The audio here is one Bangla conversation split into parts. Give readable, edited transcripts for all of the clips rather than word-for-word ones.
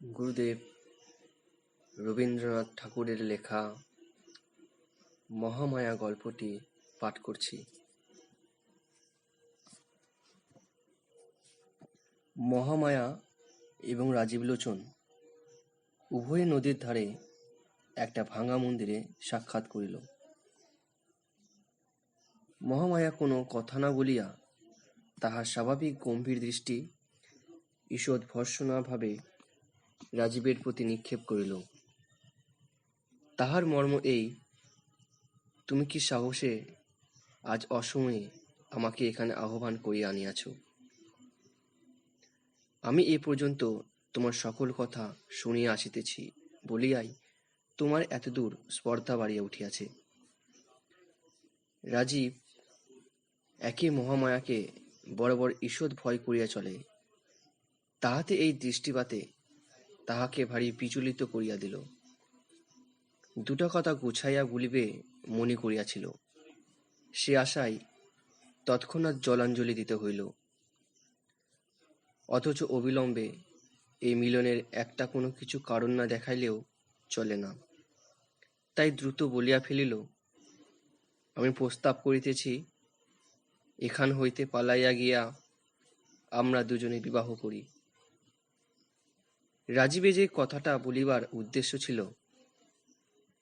গুরুদেব রবীন্দ্রনাথ ঠাকুরের লেখা মহামায়া গল্পটি পাঠ করছি। মহামায়া এবং রাজীবলোচন উভয়ে নদীর ধারে একটা ভাঙা মন্দিরে সাক্ষাৎ করিল। মহামায়া কোনো কথা না বলিয়া তাহার স্বাভাবিক গম্ভীর দৃষ্টি ঈষৎ ভর্ৎসনা ভাবে রাজীবের প্রতি নিক্ষেপ করিল। তাহার মর্ম এই, তুমি কি সাহসে আজ অসময়ে আমাকে এখানে আহ্বান করিয়া আনিয়াছ? আমি এ পর্যন্ত তোমার সকল কথা শুনিয়া আসিতেছি বলিয়াই তোমার এতদূর স্পর্ধা বাড়িয়া উঠিয়াছে। রাজীব একে মহামায়াকে বরাবর ঈষৎ ভয় করিয়া চলে, তাহাতে এই দৃষ্টিপাতে তাহাকে ভারী বিচলিত করিয়া দিল। দুটা কথা গুছাইয়া বলিবে মনে করিয়াছিল, সে আশায় তৎক্ষণাৎ জলাঞ্জলি দিতে হইল। অথচ অবিলম্বে এই মিলনের একটা কোনো কিছু কারণ না দেখাইলেও চলে না। তাই দ্রুত বলিয়া ফেলিল, আমি প্রস্তাব করিতেছি, এখান হইতে পালাইয়া গিয়া আমরা দুজনে বিবাহ করি। রাজীবে যে কথাটা বলিবার উদ্দেশ্য ছিল,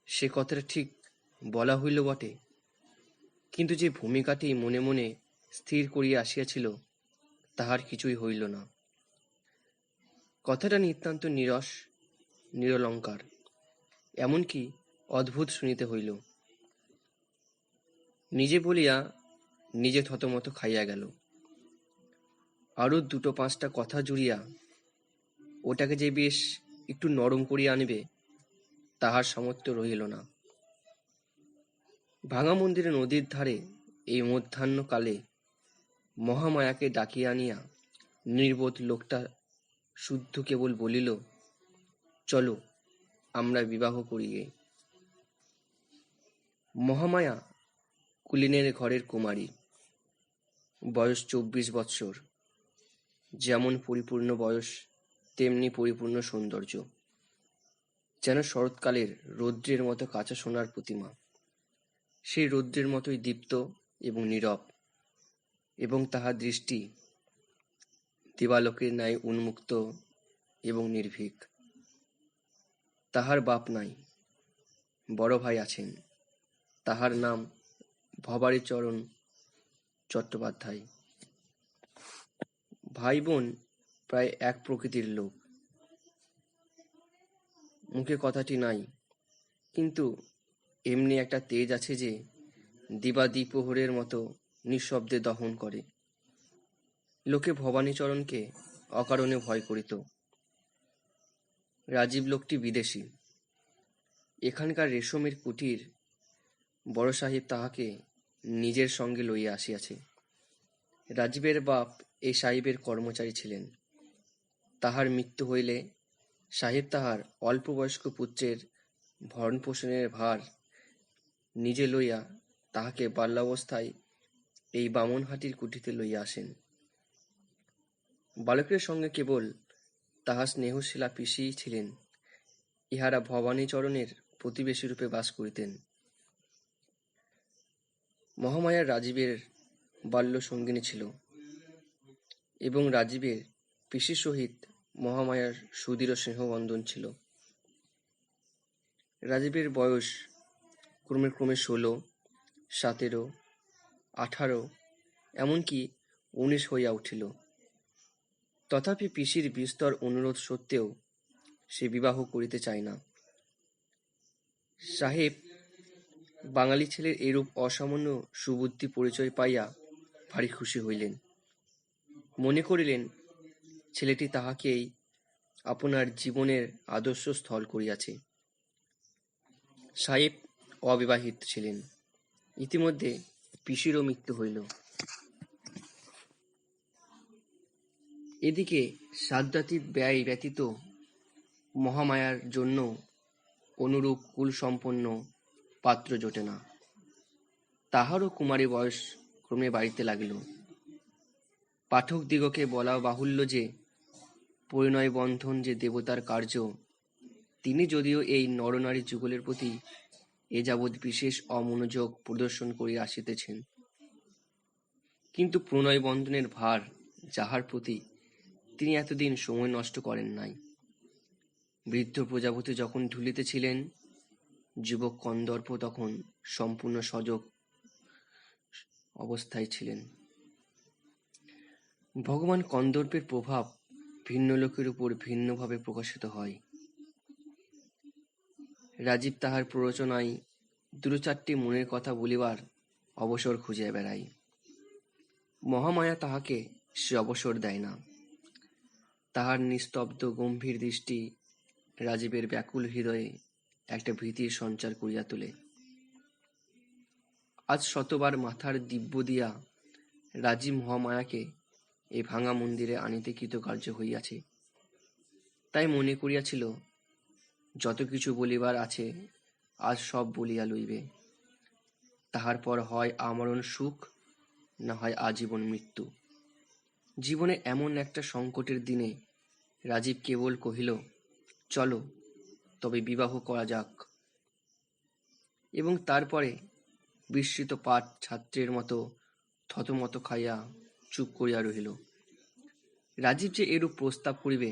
সে কথাটা ঠিক বলা হইল বটে, কিন্তু যে ভূমিকাটি মনে মনে স্থির করিয়া আসিয়াছিল তাহার কিছুই হইল না। কথাটা নিতান্ত নিরস, নিরলঙ্কার, এমনকি অদ্ভুত শুনিতে হইল। নিজে বলিয়া নিজে থতমত খাইয়া গেল। আরো দুটো পাঁচটা কথা জুড়িয়া ওটাকে যে বেশ একটু নরম করিয়া আনিবে তাহার সামর্থ্য রহিল না। ভাঙা মন্দিরে নদীর ধারে এই মধ্যাহ্নকালে মহামায়াকে ডাকিয়া আনিয়া নির্বোধ লোকটা শুদ্ধ কেবল বলিল, চলো আমরা বিবাহ করিগে। মহামায়া কুলীনের ঘরের কুমারী, বয়স 24 বৎসর। যেমন পরিপূর্ণ বয়স তেমনি পরিপূর্ণ সৌন্দর্য, যেন শরৎকালের রৌদ্রের মতো কাঁচা সোনার প্রতিমা। সেই রৌদ্রের মতোই দীপ্ত এবং নীরব, এবং তাহার দৃষ্টি দিবালোকের ন্যায় উন্মুক্ত এবং নির্ভীক। তাহার বাপ নাই, বড় ভাই আছেন, তাহার নাম ভবানীচরণ চট্টোপাধ্যায়। ভাই বোন প্রায় এক প্রকৃতির লোক। মুখে কথাটি নাই, কিন্তু এমনি একটা তেজ আছে যে দিবা দ্বিপ্রহরের মতো নিঃশব্দে দহন করে। লোকে ভবানীচরণকে অকারণে ভয় করিত। রাজীব লোকটি বিদেশী। এখানকার রেশমের কুটির বড় সাহেব তাহাকে নিজের সঙ্গে লইয়া আসিয়াছে। রাজীবের বাপ এই সাহেবের কর্মচারী ছিলেন। তাহার মৃত্যু হইলে সাহেব তাহার অল্পবয়স্ক পুত্রের ভরণপোষণের ভার নিজে লইয়া তাহাকে বাল্যাবস্থায় এই বামনহাটির কুঠিতে লইয়া আসেন। বালকের সঙ্গে কেবল তাহার স্নেহশীলা পিসিই ছিলেন। ইহারা ভবানীচরণের প্রতিবেশীরূপে বাস করিতেন। মহামায়ার রাজীবের বাল্য সঙ্গিনী ছিল, এবং রাজীবের পিসির সহিত মহামায়ার সুদৃঢ় স্নেহবন্ধন ছিল। রাজীবের বয়স ক্রমে ক্রমে 16, 17, 18, এমনকি 19 হইয়া উঠিল। তথাপি পিসির বিস্তর অনুরোধ সত্ত্বেও সে বিবাহ করিতে চায় না। সাহেব বাঙালি ছেলের এরূপ অসামান্য সুবুদ্ধি পরিচয় পাইয়া ভারী খুশি হইলেন। মনে করিলেন ছেলেটি তাহাকেই আপনার জীবনের আদর্শ স্থল করিয়াছে। সাহেব অবিবাহিত ছিলেন। ইতিমধ্যে পিসিরও মৃত্যু হইল। এদিকে সাধ্যাতীত ব্যয় ব্যতীত মহামায়ার জন্য অনুরূপ কুলসম্পন্ন পাত্র জোটে না। তাহারও কুমারী বয়স ক্রমে বাড়িতে লাগিল। পাঠকদিগকে বলা বাহুল্য যে পরিণয় বন্ধন যে দেবতার কার্য, তিনি যদিও এই নরনারী যুগলের প্রতি এ যাবৎ বিশেষ অমনোযোগ প্রদর্শন করিয়া আসিতেছেন, কিন্তু প্রণয় বন্ধনের ভার যাহার প্রতি তিনি এতদিন সময় নষ্ট করেন নাই। বৃদ্ধ প্রজাপতি যখন ঢুলিতেছিলেন, যুবক কন্দর্প তখন সম্পূর্ণ সজগ অবস্থায় ছিলেন। ভগবান কন্দর্পের প্রভাব ভিন্ন লোকের উপর ভিন্নভাবে প্রকাশিত হয়। রাজীব তাহার প্ররোচনায় দুটো চারটি মনের কথা বলিবার অবসর খুঁজিয়া বেড়ায়। মহামায়া তাহাকে সে অবসর দেয় না। তাহার নিস্তব্ধ গম্ভীর দৃষ্টি রাজীবের ব্যাকুল হৃদয়ে একটা ভীতির সঞ্চার করিয়া তোলে। আজ শতবার মাথার দিব্য দিয়া রাজীব মহামায়াকে এই ভাঙা মন্দিরে আনিতে কৃতকার্য হইয়াছে। তাই মনে করিয়াছিল, যত কিছু বলিবার আছে আজ সব বলিয়া লইবে। তাহার পর হয় আমরণ সুখ, না হয় আজীবন মৃত্যু। জীবনে এমন একটা সংকটের দিনে রাজীব কেবল কহিল, চলো তবে বিবাহ করা যাক। এবং তারপরে বিস্মৃত পাঠ ছাত্রের মতো থতমত খাইয়া চুপ করিয়া রহিল। রাজীব যে এরূপ প্রস্তাব করিবে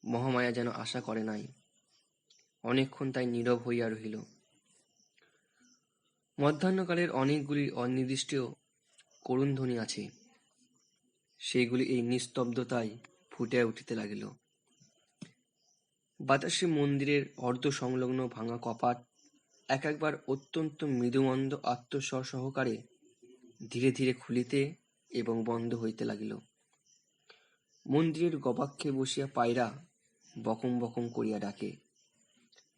মহামায়া যেন আশা করে নাই। অনেকক্ষণ তাই নীরব হইয়া রহিল। মধ্যাহ্নকালের অনেকগুলি অনির্দিষ্ট করুণধ্বনি আছে, সেইগুলি এই নিস্তব্ধতায় ফুটিয়া উঠিতে লাগিল। বাতাসে মন্দিরের অর্ধ সংলগ্ন ভাঙা কপাট এক একবার অত্যন্ত মৃদুমন্দ আত্মস্বর সহকারে ধীরে ধীরে খুলিতে এবং বন্ধ হইতে লাগিল। মন্দিরের গবাক্ষে বসিয়া পায়রা বকম বকম করিয়া ডাকে।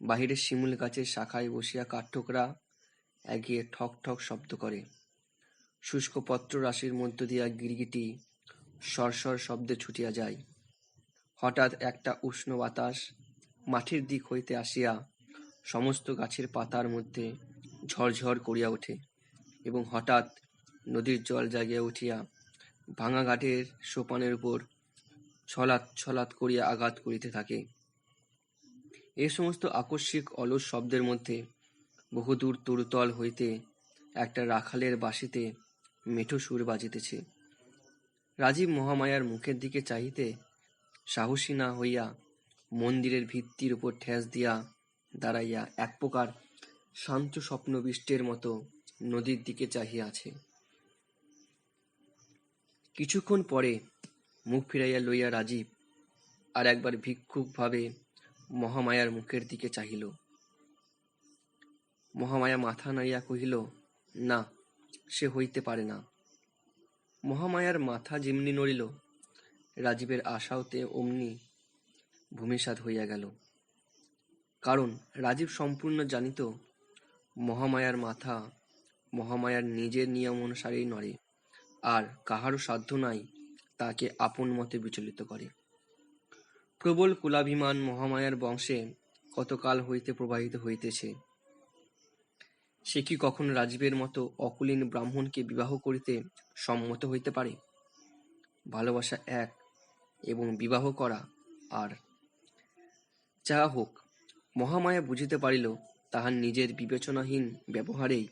বাহিরে শিমুল গাছের শাখায় বসিয়া কাঠঠোকরা এগিয়ে ঠক ঠক শব্দ করে। শুষ্ক পত্র রাশির মধ্য দিয়া গিরগিটি সরসর শব্দে ছুটিয়া যায়। হঠাৎ একটা উষ্ণ বাতাস মাঠের দিক হইতে আসিয়া সমস্ত গাছের পাতার মধ্যে ঝরঝর করিয়া ওঠে এবং হঠাৎ নদীর জল জাগিয়া উঠিয়া ভাঙা ঘাটের সোপানের উপর ছলাৎ ছলাৎ করিয়া আঘাত করিতে থাকে। এই সমস্ত আকস্মিক অলস শব্দের মধ্যে বহুদূর তরুতল হইতে একটা রাখালের বাঁশিতে মেঠো সুর বাজিতেছে। রাজীব মহামায়ার মুখের দিকে চাহিতে সাহসী না হইয়া মন্দিরের ভিত্তির উপর ঠেস দিয়া দাঁড়াইয়া এক প্রকার শান্ত স্বপ্নবিষ্টের মতো নদীর দিকে চাহিয়া আছে। কিছুক্ষণ পরে মুখ ফিরাইয়া লইয়া রাজীব আর একবার ভিক্ষুকভাবে মহামায়ার মুখের দিকে চাহিল। মহামায়া মাথা নাড়িয়া কহিল, না, সে হইতে পারে না। মহামায়ার মাথা যেমনি নড়িল, রাজীবের আশাওতে অমনি ভূমিসাৎ হইয়া গেল। কারণ রাজীব সম্পূর্ণ জানিত মহামায়ার মাথা মহামায়ার নিজের নিয়ম অনুসারেই নড়ে, আর কাহারও সাধ্য নাই তাকে আপন মতে বিচলিত করে। প্রবল কুলাভিমান মহামায়ার বংশে কতকাল হইতে প্রবাহিত হইতেছে। সে কি কখন রাজীবের মতো অকুলীন ব্রাহ্মণকে বিবাহ করিতে সম্মত হইতে পারে? ভালোবাসা এক এবং বিবাহ করা আর। যাহা হোক, মহামায়া বুঝিতে পারিল তাহার নিজের বিবেচনাহীন ব্যবহারেই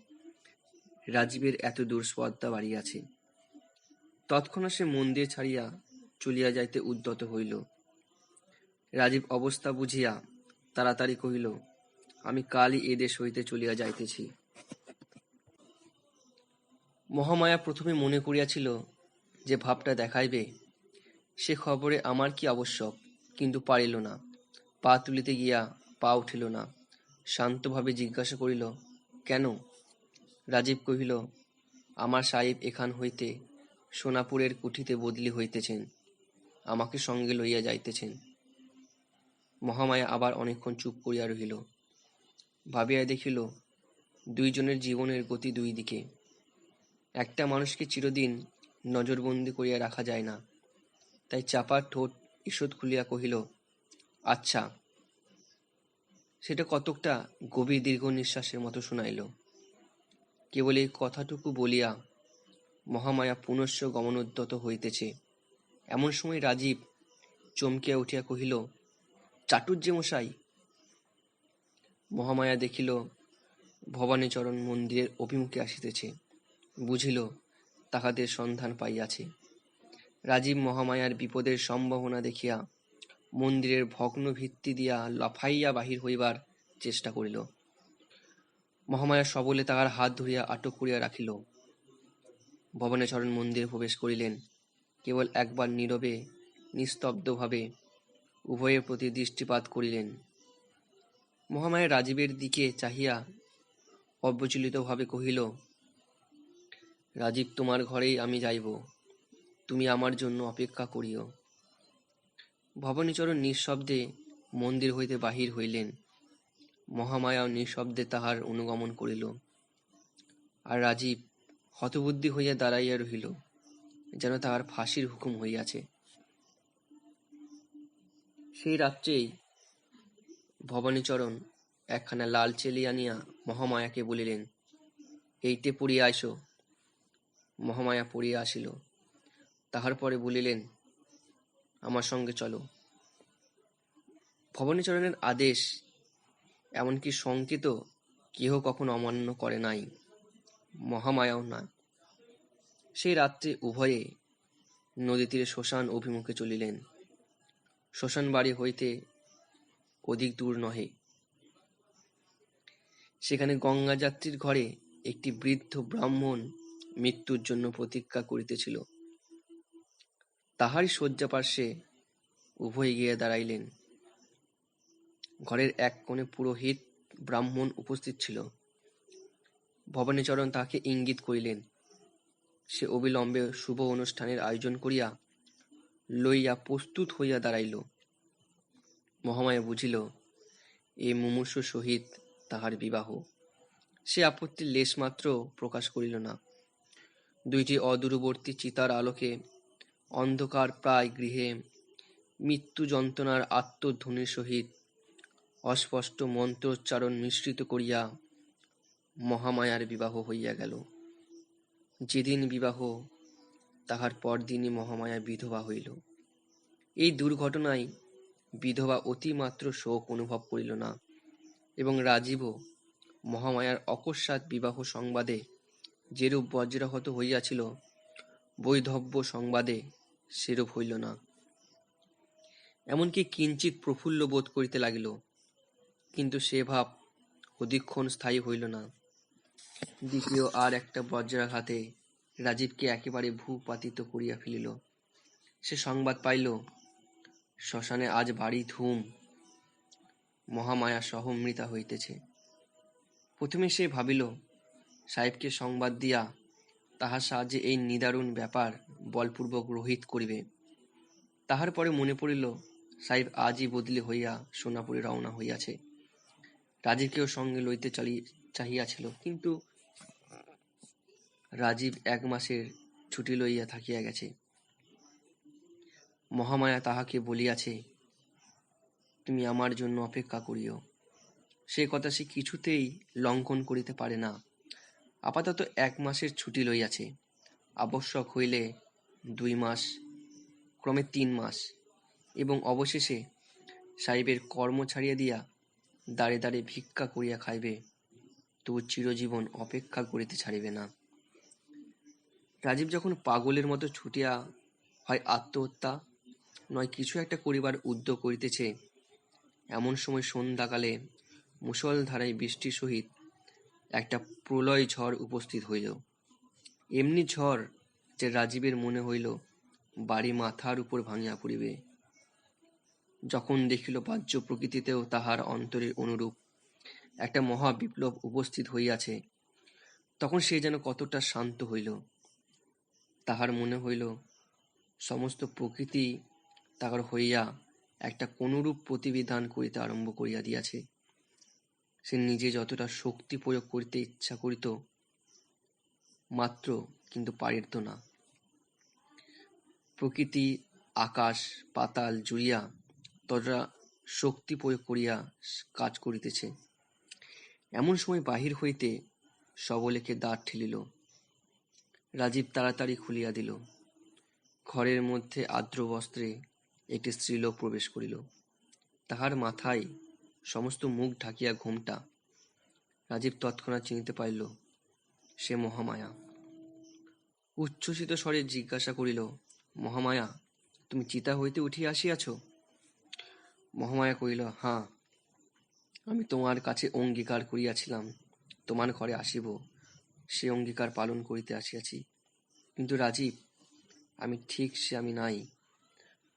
রাজীবের এত দুঃস্পর্ধা বাড়িয়াছে। তৎক্ষণাৎ সে মন্দির ছাড়িয়া চলিয়া যাইতে উদ্যত হইল। রাজীব অবস্থা বুঝিয়া তাড়াতাড়ি কহিল, আমি কালই এ দেশ হইতে চলিয়া যাইতেছি। মহামায়া প্রথমে মনে করিয়াছিল যে ভাবটা দেখাইবে সে খবরে আমার কি আবশ্যক, কিন্তু পারিল না। পা তুলিতে গিয়া পা উঠিল না। শান্তভাবে জিজ্ঞাসা করিল, কেন? রাজীব কহিল, আমার সাহেব এখান হইতে সোনাপুরের কুঠিতে বদলি হইতেছেন, আমাকে সঙ্গে লইয়া যাইতেছেন। মহামায়া আবার অনেকক্ষণ চুপ করিয়া রহিল। ভাবিয়া দেখিল, দুইজনের জীবনের গতি দুই দিকে। একটা মানুষকে চিরদিন নজরবন্দি করিয়া রাখা যায় না। তাই চাপার ঠোঁট ঈষৎ খুলিয়া কহিল, আচ্ছা। সেটা কতকটা গভীর দীর্ঘ নিঃশ্বাসের মতো শুনাইল। কেবল এই কথাটুকু বলিয়া মহামায়া পুনশ্চ গমনোদ্যত হইতেছে, এমন সময় রাজীব চমকিয়া উঠিয়া কহিল, চাটুর্যে মশাই। মহামায়া দেখিল ভবানীচরণ মন্দিরের অভিমুখে আসিতেছে, বুঝিল তাহাদের সন্ধান পাইয়াছে। রাজীব মহামায়ার বিপদের সম্ভাবনা দেখিয়া মন্দিরের ভগ্ন ভিত্তি দিয়া লাফাইয়া বাহির হইবার চেষ্টা করিল। মহামায়া সবলে তাহার হাত ধরিয়া আটক করিয়া রাখিল। ভবানীচরণ মন্দিরে প্রবেশ করিলেন। কেবল একবার নীরবে নিস্তব্ধভাবে উভয়ের প্রতি দৃষ্টিপাত করিলেন। মহামায়া রাজীবের দিকে চাহিয়া অবিচলিতভাবে কহিল, রাজীব, তোমার ঘরেই আমি যাইব, তুমি আমার জন্য অপেক্ষা করিও। ভবানীচরণ নিঃশব্দে মন্দির হইতে বাহির হইলেন। মহামায়াও নিঃশব্দে তাহার অনুগমন করিল। আর রাজীব হতবুদ্ধি হইয়া দাঁড়াইয়া রহিল, যেন তাহার ফাঁসির হুকুম হইয়াছে। সেই রাত্রেই ভবানীচরণ একখানা লাল চেলি আনিয়া মহামায়াকে বলিলেন, এইটে পড়িয়া আইসো। মহামায়া পড়িয়া আসিল। তাহার পরে বলিলেন, আমার সঙ্গে চলো। ভবানীচরণের আদেশ, এমনকি সংকেত কেহ কখনো অমান্য করে নাই, মহামায়াও না। সেই রাত্রে উভয়ে নদী তীরে শ্মশান অভিমুখে চলিলেন। শ্মশান বাড়ি হইতে অধিক দূর নহে। সেখানে গঙ্গাযাত্রীর ঘরে একটি বৃদ্ধ ব্রাহ্মণ মৃত্যুর জন্য প্রতীক্ষা করিতেছিল। তাহারই শয্যাপার্শ্বে উভয়ে গিয়া দাঁড়াইলেন। ঘরের এক কোণে পুরোহিত ব্রাহ্মণ উপস্থিত ছিল। ভবানীচরণ তাহাকে ইঙ্গিত করিলেন। সে অবিলম্বে শুভ অনুষ্ঠানের আয়োজন করিয়া লইয়া প্রস্তুত হইয়া দাঁড়াইল। মহামায়া বুঝিল, এ মুমূর্ষুর সহিত তাহার বিবাহ। সে আপত্তির লেশমাত্র প্রকাশ করিল না। দুইটি অদূরবর্তী চিতার আলোকে অন্ধকার প্রায় গৃহে মৃত্যু যন্ত্রণার আত্মধ্বনির সহিত অস্পষ্ট মন্ত্রোচ্চারণ মিশ্রিত করিয়া মহামায়ার বিবাহ হইয়া গেল। যেদিন বিবাহ, তাহার পরদিনই মহামায়া বিধবা হইল। এই দুর্ঘটনায় বিধবা অতিমাত্র শোক অনুভব করিল না, এবং রাজীবও মহামায়ার অকস্মাৎ বিবাহ সংবাদে যেরূপ বজ্রাহত হইয়াছিল, বৈধব্য সংবাদে সেরূপ হইল না। এমনকি কিঞ্চিৎ প্রফুল্ল বোধ করিতে লাগিল, কিন্তু সে ভাব অধিকক্ষণ স্থায়ী হইল না। দ্বিতীয় আর একটা বজ্রাঘাতে রাজীবকে একেবারে ভূপাতিত করিয়া ফেলিল। সে সংবাদ পাইল, শ্মশানে আজ ভারী ধুম, মহামায়া সহ মৃতা হইতেছে। প্রথমে সে ভাবিল সাহেবকে সংবাদ দিয়া তাহার সাহায্যে এই নিদারুণ ব্যাপার বলপূর্বক রহিত করিবে। তাহার পরে মনে পড়িল, সাহেব আজই বদলি হইয়া সোনাপুরে রওনা হইয়াছে। রাজীবকেও সঙ্গে লইতে চাহিয়াছিল, কিন্তু রাজীব 1 মাসের ছুটি লইয়া থাকিয়া গেছে। মহামায়া তাহাকে বলিয়াছে, তুমি আমার জন্য অপেক্ষা করিও। সে কথা সে কিছুতেই লঙ্ঘন করিতে পারে না। আপাতত 1 মাসের ছুটি লইয়াছে, আবশ্যক হইলে 2 মাস, ক্রমে 3 মাস, এবং অবশেষে সাহেবের কর্ম ছাড়িয়া দিয়া দাঁড়ে দাঁড়ে ভিক্ষা করিয়া খাইবে, তবু চিরজীবন অপেক্ষা করিতে ছাড়িবে না। রাজীব যখন পাগলের মতো ছুটিয়া হয় আত্মহত্যা নয় কিছু একটা করিবার উদ্যোগ করিতেছে, এমন সময় সন্ধ্যাকালে মুষলধারায় বৃষ্টির সহিত একটা প্রলয় ঝড় উপস্থিত হইল। এমনি ঝড় যে রাজীবের মনে হইল বাড়ি মাথার উপর ভাঙিয়া পড়িবে। যখন দেখিল বাহ্য প্রকৃতিতেও তাহার অন্তরের অনুরূপ একটা মহা বিপ্লব উপস্থিত হইয়াছে, তখন সে যেন কতটা শান্ত হইল। তাহার মনে হইল সমস্ত প্রকৃতি তাহার হইয়া একটা কোনরূপ প্রতিবিধান করিতে আরম্ভ করিয়া দিয়াছে। সে নিজে যতটা শক্তি প্রয়োগ করিতে ইচ্ছা করিত মাত্র, কিন্তু পারিত না। প্রকৃতি আকাশ পাতাল জুড়িয়া ততটা শক্তি প্রয়োগ করিয়া কাজ করিতেছে। এমন সময় বাহির হইতে সবলেকে দ্বার ঠেলিল। রাজীব তাড়াতাড়ি খুলিয়া দিল। ঘরের মধ্যে আর্দ্র বস্ত্রে একটি স্ত্রীলোক প্রবেশ করিল। তাহার মাথায় সমস্ত মুখ ঢাকিয়া ঘোমটা। রাজীব তৎক্ষণাৎ চিনিতে পারিল সে মহামায়া। উচ্ছ্বসিত স্বরে জিজ্ঞাসা করিল, মহামায়া, তুমি চিতা হইতে উঠিয়া আসিয়াছ? মহামায়া কহিল, হাঁ, আমি তোমার কাছে অঙ্গীকার করিয়াছিলাম তোমার ঘরে আসিব, সে অঙ্গীকার পালন করিতে আসিয়াছি। কিন্তু রাজীব, আমি ঠিক সে আমি নাই।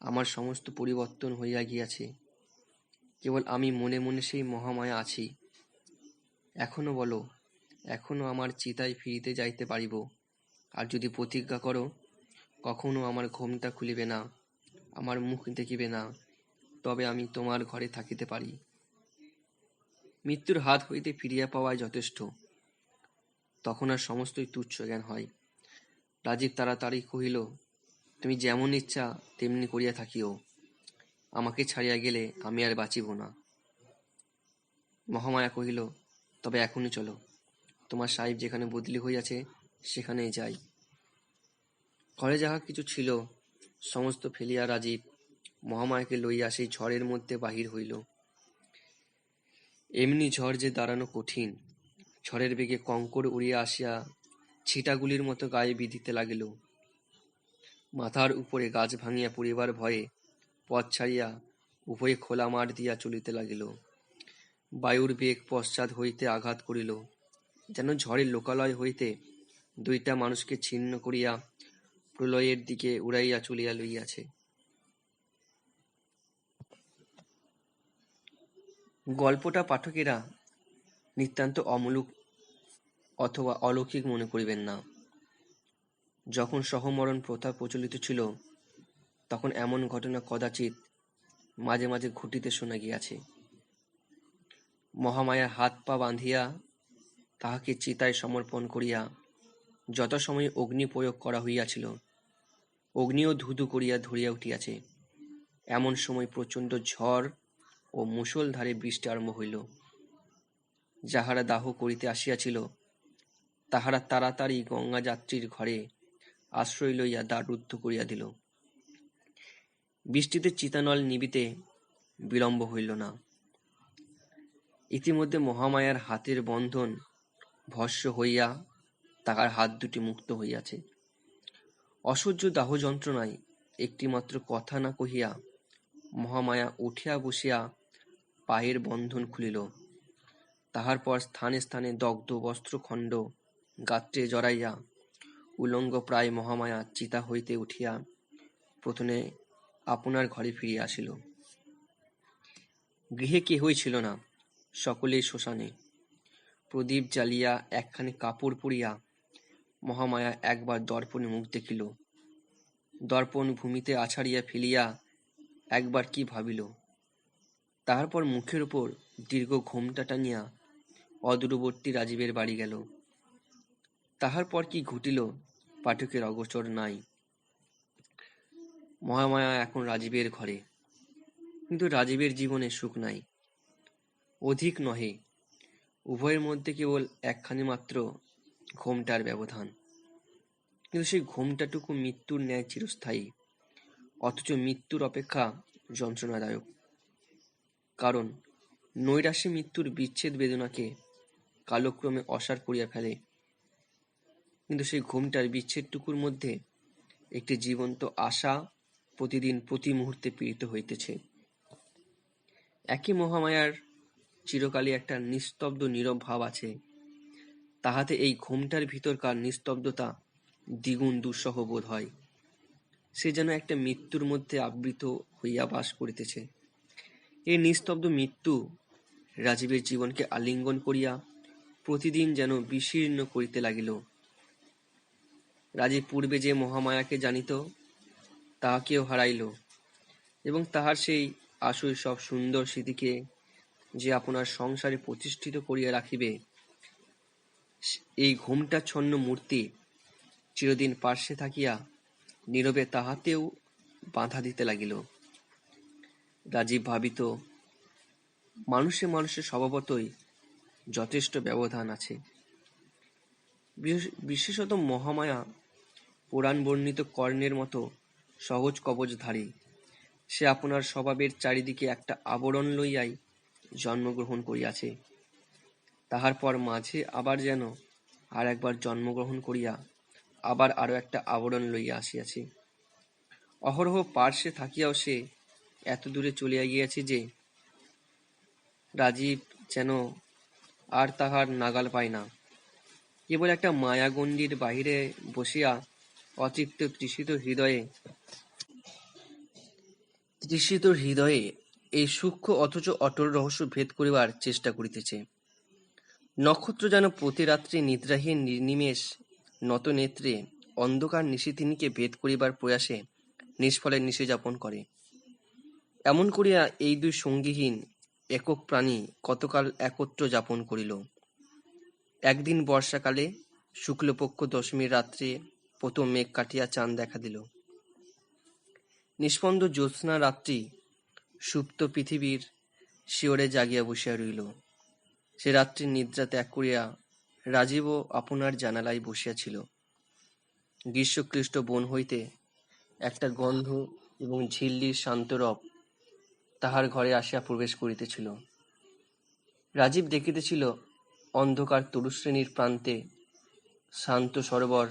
আমার সমস্ত পরিবর্তন হইয়া গিয়াছে। কেবল আমি মনে মনে সেই মহামায়া আছি। এখনো বলো, এখনো আমার চিতায় ফিরিতে যাইতে পারিব? আর যদি প্রতিজ্ঞা করো কখনো আমার ঘোমটা খুলিবে না, আমার মুখ দেখিবে না, তবে আমি তোমার ঘরে থাকিতে পারি। মৃত্যুর হাত হইতে ফিরিয়া পাওয়াই যথেষ্ট। তখন আর সমস্তই তুচ্ছ জ্ঞান হয়। রাজীব তাড়াতাড়ি কহিল, তুমি যেমন ইচ্ছা তেমনি করিয়া থাকিও। আমাকে ছাড়িয়া গেলে আমি আর বাঁচিব না। মহামায়া কহিল, তবে এখনই চলো। তোমার সাহেব যেখানে বদলি হইয়াছে সেখানেই যাই। ঘরে যাহা কিছু ছিল সমস্ত ফেলিয়া রাজীব মহামায়াকে লইয়া সেই ঝড়ের মধ্যে বাহির হইল। এমনি ঝড় যে দাঁড়ানো কঠিন। ঝড়ের বেগে কঙ্কর উড়িয়া আসিয়া ছিটাগুলির মতো গায়ে বিঁধিতে লাগিল। মাথার উপরে গাছ ভাঙিয়া পড়িবার ভয়ে পথ ছাড়িয়া উভয়ে খোলা মাঠ দিয়া চলিতে লাগিল। বায়ুর বেগ পশ্চাৎ হইতে আঘাত করিল, যেন ঝড়ের লোকালয় হইতে দুইটা মানুষকে ছিন্ন করিয়া প্রলয়ের দিকে উড়াইয়া চলিয়া লইয়াছে। গল্পটা পাঠকেরা নিতান্ত অমূলক অথবা অলৌকিক মনে করিবেন না। যখন সহমরণ প্রথা প্রচলিত ছিল তখন এমন ঘটনা কদাচিৎ মাঝে মাঝে ঘটিতে শোনা গিয়াছে। মহামায়ার হাত পা বাঁধিয়া তাহাকে চিতায় সমর্পণ করিয়া যত সময় অগ্নি প্রয়োগ করা হইয়াছিল, অগ্নিও ধুধু করিয়া ধরিয়া উঠিয়াছে। এমন সময় প্রচণ্ড ঝড় ও মুষলধারে বৃষ্টি আরম্ভ হইল। যাহারা দাহ করিতে আসিয়াছিল তাহারা তাড়াতাড়ি গঙ্গা যাত্রীর ঘরে আশ্রয় লইয়া দ্বার রুদ্ধ করিয়া দিল। বৃষ্টিতে চিতানল নিবিতে বিলম্ব হইল না। ইতিমধ্যে মহামায়ার হাতের বন্ধন ভস্ম হইয়া তাহার হাত দুটি মুক্ত হইয়াছে। অসহ্য দাহ যন্ত্রণায় একটিমাত্র কথা না কহিয়া মহামায়া উঠিয়া বসিয়া পায়ের বন্ধন খুলিল। তাহার পর স্থানে স্থানে দগ্ধ বস্ত্রখণ্ড গাত্রে জড়াইয়া উলঙ্গ প্রায় মহামায়া চিতা হইতে উঠিয়া প্রথমে আপনার ঘরে ফিরিয়া আসিল। গৃহে কেহই ছিল না, সকলেই শ্মশানে। প্রদীপ জ্বালিয়া একখানি কাপড় পরিয়া মহামায়া একবার দর্পণে মুখ দেখিল। দর্পণ ভূমিতে আছাড়িয়া ফেলিয়া একবার কি ভাবিল। তাহার মুখের উপর দীর্ঘ ঘোমটা টানিয়া অদূরবর্তী রাজীবের বাড়ি গেল। তাহার পর কি ঘটিল পাঠকের অগোচর নাই। মহামায়া এখন রাজীবের ঘরে, কিন্তু রাজীবের জীবনে সুখ নাই। অধিক নহে, উভয়ের মধ্যে কেবল একখানি মাত্র ঘোমটার ব্যবধান। কিন্তু সেই ঘোমটাটুকু মৃত্যুর ন্যায় চিরস্থায়ী, অথচ মৃত্যুর অপেক্ষা যন্ত্রণাদায়ক। কারণ নৈরাশ্যে মৃত্যুর বিচ্ছেদ বেদনাকে কালক্রমে অসার করিয়া ফেলে, কিন্তু সেই ঘোমটার বিচ্ছেদটুকুর মধ্যে একটি জীবন্ত আশা প্রতিদিন প্রতি মুহূর্তে পীড়িত হইতেছে। একই মহামায়ার চিরকালই একটা নিস্তব্ধ নীরব ভাব আছে। তাহাতে এই ঘোমটার ভিতরকার নিস্তব্ধতা দ্বিগুণ দুঃসহ বোধ হয়। সে যেন একটা মৃত্যুর মধ্যে আবৃত হইয়া বাস করিতেছে। এই নিস্তব্ধ মৃত্যু রাজীবের জীবনকে আলিঙ্গন করিয়া প্রতিদিন যেন বিশীর্ণ করিতে লাগিল। রাজীব পূর্বে যে মহামায়াকে জানিত তাহাকেও হারাইল, এবং তাহার সেই আশৈশব সুন্দর স্মৃতিকে যে আপনার সংসারে প্রতিষ্ঠিত করিয়া রাখিবে, এই ঘোমটাচ্ছন্ন মূর্তি চিরদিন পার্শ্বে থাকিয়া নীরবে তাহাতেও বাধা দিতে লাগিল। রাজীব ভাবিত, মানুষে মানুষের স্বভাবতই যথেষ্ট ব্যবধান আছে। বিশেষত মহামায়া পুরাণ বর্ণিত কর্ণের মতো সহজ কবচধারী। সে আপনার স্বভাবের চারিদিকে একটা আবরণ লইয়াই জন্মগ্রহণ করিয়াছে, তাহার পর মাঝে আবার যেন আর একবার জন্মগ্রহণ করিয়া আবার আরো একটা আবরণ লইয়া আসিয়াছে। অহরহ পার্শ্বে থাকিয়াও সে এত দূরে চলিয়া গিয়াছে যে রাজীব যেন আর তাহার নাগাল পায় না। কেবল একটা মায়াগণ্ডির বাহিরে বসিয়া অতৃপ্ত তৃষিত হৃদয়ে এই সূক্ষ্ম অথচ অটল রহস্য ভেদ করিবার চেষ্টা করিতেছে। নক্ষত্র যেন প্রতি রাত্রে নিদ্রাহীন নির্নিমেষ নত নেত্রে অন্ধকার নিশিথিনীকে ভেদ করিবার প্রয়াসে নিষ্ফলে নিশে যাপন করে। এমন করিয়া এই দুই সঙ্গীহীন একক প্রাণী কতকাল একত্র যাপন করিল। একদিন বর্ষাকালে শুক্লপক্ষ দশমীর রাত্রে প্রথম মেঘ কাটিয়া চাঁদ দেখা দিল। নিস্পন্দ জ্যোৎস্না রাত্রি সুপ্ত পৃথিবীর শিয়রে জাগিয়া বসিয়া রইল। সে রাত্রি নিদ্রা ত্যাগ করিয়া রাজীবও আপনার জানালায় বসিয়াছিল। গ্রীষ্মক্লিষ্ট বন হইতে একটা গন্ধ এবং ঝিল্লির শান্তরব তাহার ঘরে আসিয়া প্রবেশ করিতেছিল। রাজীব দেখিতেছিল অন্ধকার তরুশ্রেণীর প্রান্তে শান্ত সরোবর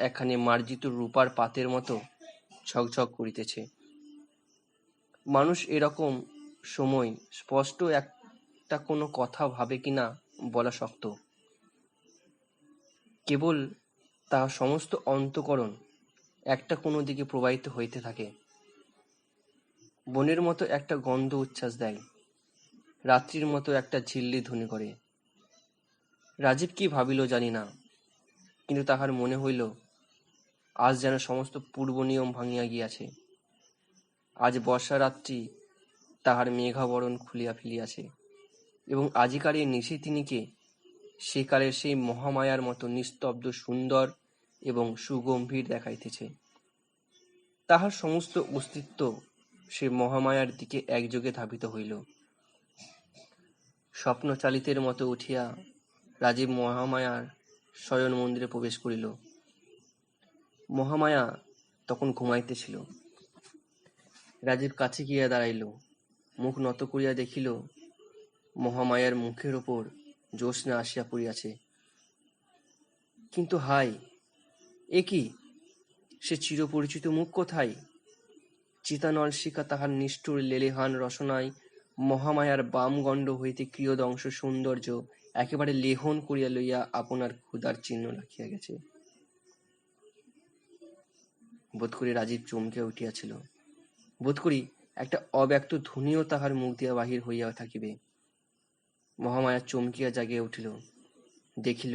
একখানি মার্জিত রূপার পাতের মতো ঝকঝক করিতেছে। মানুষ এরকম সময় স্পষ্ট একটা কোনো কথা ভাবে কিনা বলা শক্ত। কেবল তাহার সমস্ত অন্তঃকরণ একটা কোনো দিকে প্রবাহিত হইতে থাকে। বনের মতো একটা গন্ধ উচ্ছ্বাস দেয়, রাত্রির মতো একটা ঝিল্লি ধ্বনি করে। রাজীব কি ভাবিল জানি না, কিন্তু তাহার মনে হইল আজ যেন সমস্ত পূর্ব নিয়ম ভাঙিয়া গিয়াছে। আজ বর্ষা রাত্রি তাহার মেঘাবরণ খুলিয়া ফেলিয়াছে এবং আজিকার এই নিশিথিনীকে সেকালের সেই মহামায়ার মতো নিস্তব্ধ সুন্দর এবং সুগম্ভীর দেখাইতেছে। তাহার সমস্ত অস্তিত্ব সে মহামায়ার দিকে একযোগে ধাবিত হইল। স্বপ্নচালিতের মতো উঠিয়া রাজীব মহামায়ার শয়ন মন্দিরে প্রবেশ করিল। মহামায়া তখন ঘুমাইতেছিল। রাজীব কাছে গিয়া দাঁড়াইল, মুখ নত করিয়া দেখিল মহামায়ার মুখের ওপর জ্যোৎস্না আসিয়া পড়িয়াছে। কিন্তু হায়, এ কি? সে চিরপরিচিত মুখ কোথায়? চিতানলশিখা তাহার নিষ্ঠুর লেলিহান রসনায় মহামায়ার বাম গণ্ড হইতে ক্রিয়দংশ সৌন্দর্য একেবারে লেহন করিয়া লইয়া আপনার ক্ষুধার চিহ্ন রাখিয়া গেছে। বোধ করি রাজীব চমকিয়া উঠিয়াছিল। বোধ করি একটা অব্যক্ত ধ্বনিও তাহার মুখ দিয়া বাহির হইয়া থাকিবে। মহামায়া চমকিয়া জাগিয়া উঠিল, দেখিল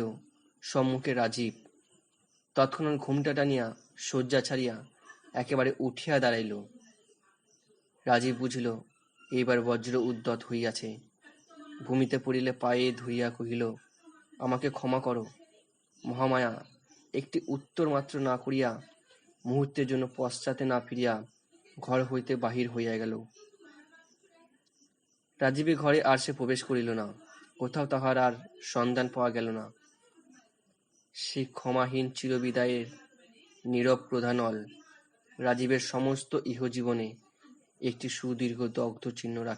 সম্মুখে রাজীব। তৎক্ষণাৎ ঘুমটা টানিয়া শয্যা ছাড়িয়া একেবারে উঠিয়া দাঁড়াইল। রাজীব বুঝিল এইবার বজ্র উদ্যত হইয়াছে। ভূমিতে পড়িলে পায়ে ধরিয়া কহিল, আমাকে ক্ষমা করো। মহামায়া একটি উত্তর মাত্র না করিয়া মুহূর্তের জন্য পশ্চাতে না ফিরিয়া ঘর হইতে বাহির হইয়া গেল। রাজীবের ঘরে আর সে প্রবেশ করিল না। কোথাও তাহার আর সন্ধান পাওয়া গেল না। সেই ক্ষমাহীন চিরবিদায়ের নীরব প্রধানল রাজীবের সমস্ত ইহজীবনে একটি সুদীর্ঘ দগ্ধ চিহ্ন রাখি